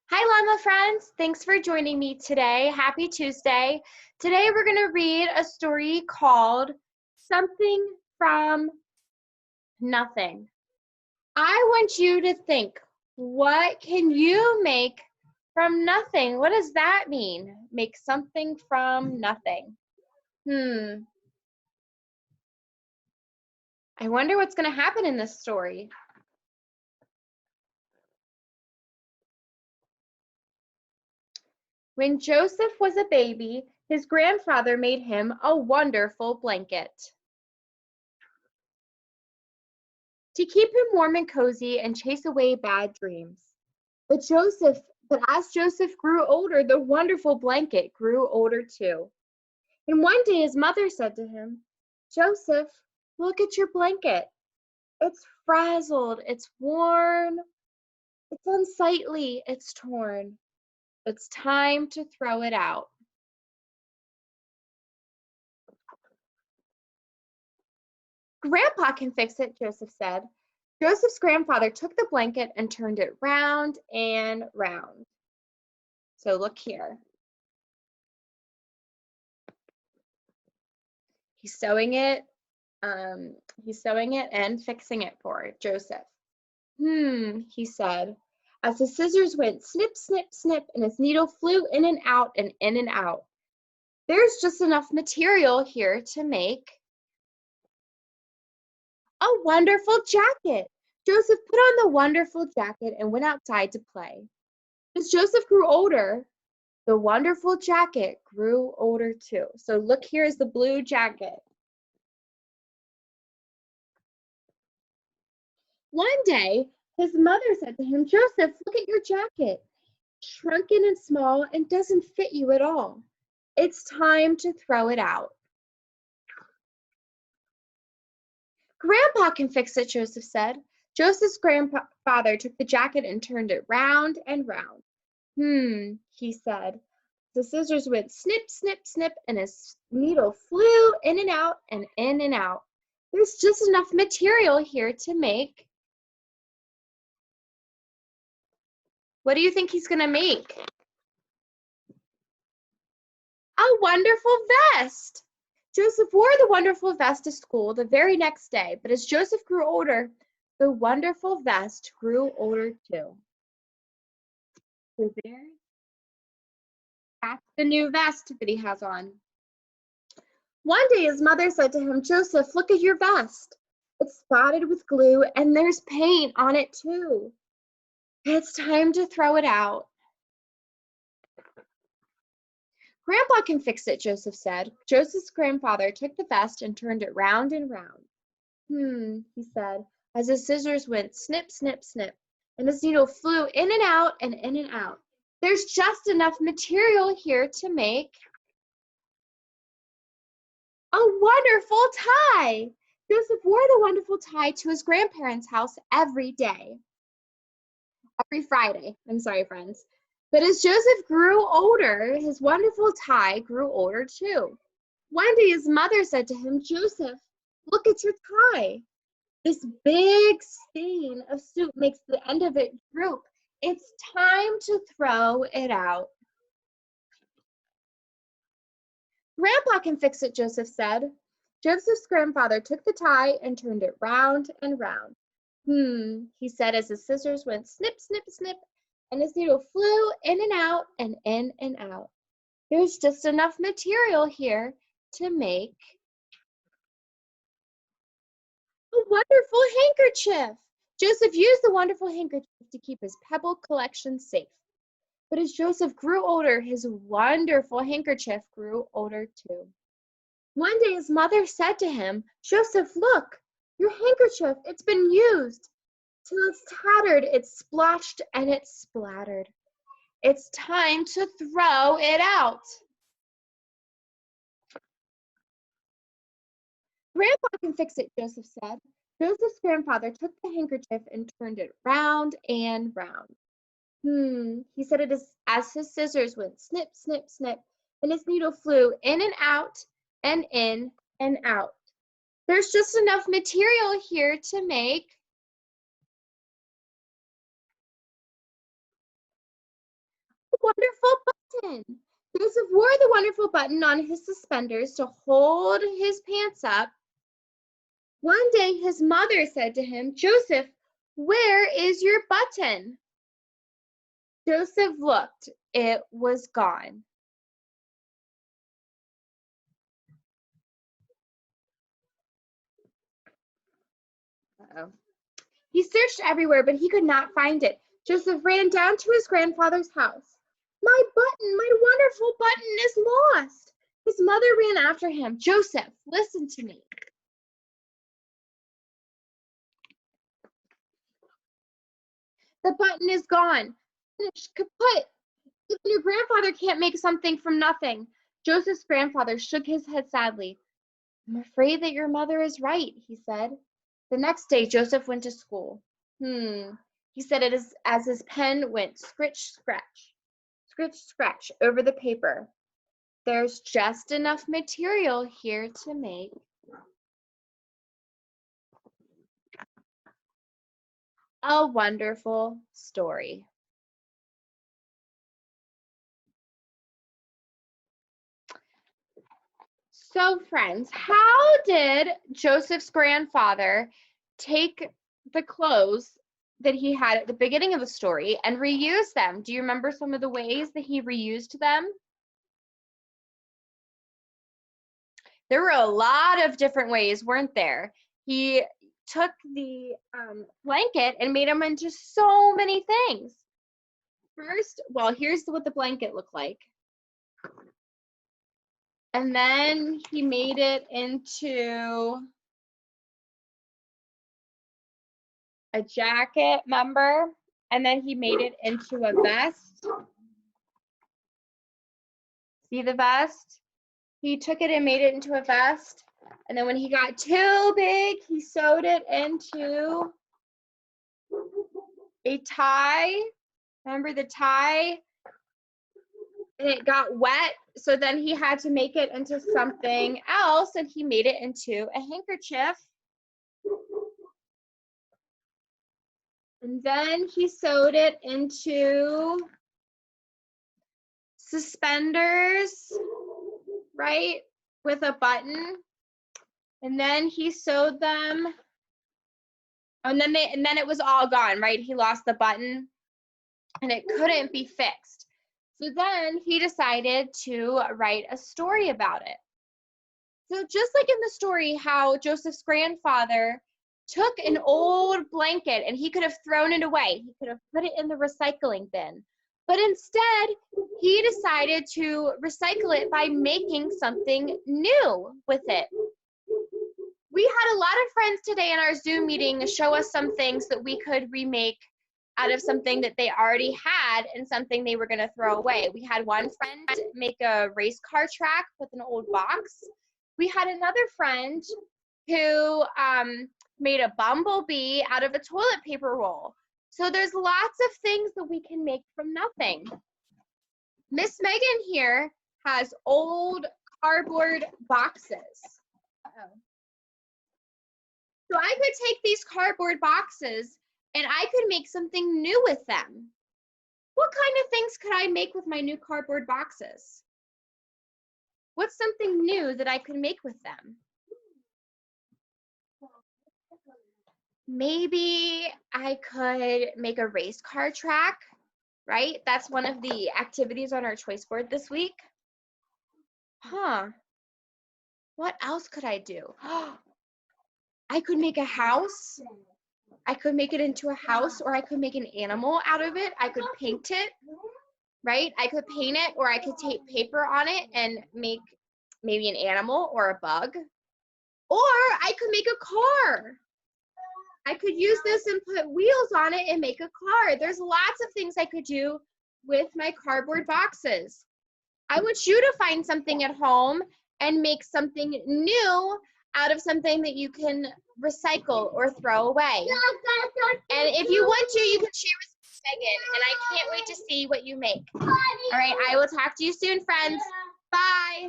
Hi, Llama friends. Thanks for joining me today. Happy Tuesday. Today we're going to read a story called Something from Nothing. I want you to think, what can you make from nothing? What does that mean? Make something from nothing. I wonder what's going to happen in this story. When Joseph was a baby, his grandfather made him a wonderful blanket to keep him warm and cozy and chase away bad dreams. But as Joseph grew older, the wonderful blanket grew older too. And one day his mother said to him, "Joseph, look at your blanket. It's frazzled, it's worn, it's unsightly, it's torn. It's time to throw it out." "Grandpa can fix it," Joseph said. Joseph's grandfather took the blanket and turned it round and round. So look here. He's sewing it he's sewing it and fixing it for Joseph. He said, as the scissors went snip, snip, snip, and his needle flew in and out and in and out. There's just enough material here to make a wonderful jacket. Joseph put on the wonderful jacket and went outside to play. As Joseph grew older, the wonderful jacket grew older too. So look, here is the blue jacket. One day, his mother said to him, "Joseph, look at your jacket. Shrunken and small and doesn't fit you at all. It's time to throw it out." "Grandpa can fix it," Joseph said. Joseph's grandfather took the jacket and turned it round and round. He said. The scissors went snip, snip, snip, and his needle flew in and out and in and out. There's just enough material here to make. What do you think he's going to make? A wonderful vest. Joseph wore the wonderful vest to school the very next day, but as Joseph grew older, the wonderful vest grew older too. So that's the new vest that he has on. One day his mother said to him, "Joseph, look at your vest. It's spotted with glue and there's paint on it too. It's time to throw it out." "Grandpa can fix it," Joseph said. Joseph's grandfather took the vest and turned it round and round. He said, as his scissors went snip, snip, snip, and his needle flew in and out and in and out. There's just enough material here to make a wonderful tie. Joseph wore the wonderful tie to his grandparents' house every Friday. I'm sorry, friends. But as Joseph grew older, his wonderful tie grew older too. One day his mother said to him, "Joseph, look at your tie. This big stain of soup makes the end of it droop. It's time to throw it out." "Grandpa can fix it," Joseph said. Joseph's grandfather took the tie and turned it round and round. He said as his scissors went snip, snip, snip, and his needle flew in and out and in and out. There's just enough material here to make a wonderful handkerchief. Joseph used the wonderful handkerchief to keep his pebble collection safe. But as Joseph grew older, his wonderful handkerchief grew older too. One day his mother said to him, "Joseph, look, your handkerchief, it's been used till it's tattered, it's splotched, and it's splattered. It's time to throw it out." "Grandpa can fix it," Joseph said. Joseph's grandfather took the handkerchief and turned it round and round. He said it as his scissors went snip, snip, snip, and his needle flew in and out and in and out. There's just enough material here to make wonderful button. Joseph wore the wonderful button on his suspenders to hold his pants up. One day his mother said to him, "Joseph, where is your button?" Joseph looked. It was gone. Uh-oh. He searched everywhere, but he could not find it. Joseph ran down to his grandfather's house. "My button, my wonderful button is lost." His mother ran after him. "Joseph, listen to me. The button is gone. Finished, kaput. Even your grandfather can't make something from nothing." Joseph's grandfather shook his head sadly. "I'm afraid that your mother is right," he said. The next day, Joseph went to school. He said it as his pen went scritch, scratch over the paper. "There's just enough material here to make a wonderful story." So, friends, how did Joseph's grandfather take the clothes that he had at the beginning of the story and reuse them? Do you remember some of the ways that he reused them? There were a lot of different ways, weren't there? He took the blanket and made them into so many things. First, well, here's what the blanket looked like. And then he made it into a jacket, remember? And then he made it into a vest. See the vest? He took it and made it into a vest. And then when he got too big, he sewed it into a tie. Remember the tie? And it got wet. So then he had to make it into something else, and he made it into a handkerchief. And then he sewed it into suspenders, right, with a button. And then he sewed them, and then it was all gone, right? He lost the button and it couldn't be fixed. So then he decided to write a story about it. So just like in the story, how Joseph's grandfather took an old blanket and he could have thrown it away. He could have put it in the recycling bin. But instead, he decided to recycle it by making something new with it. We had a lot of friends today in our Zoom meeting show us some things that we could remake out of something that they already had and something they were going to throw away. We had one friend make a race car track with an old box. We had another friend who made a bumblebee out of a toilet paper roll. So there's lots of things that we can make from nothing. Miss Megan here has old cardboard boxes. So I could take these cardboard boxes and I could make something new with them. What kind of things could I make with my new cardboard boxes? What's something new that I could make with them? Maybe I could make a race car track, right? That's one of the activities on our choice board this week. What else could I do? I could make a house. I could make it into a house, or I could make an animal out of it. I could paint it, right? I could paint it, or I could tape paper on it and make maybe an animal or a bug. Or I could make a car. I could use this and put wheels on it and make a car. There's lots of things I could do with my cardboard boxes. I want you to find something at home and make something new out of something that you can recycle or throw away. And if you want to, you can share with Megan, and I can't wait to see what you make. All right, I will talk to you soon, friends. Bye.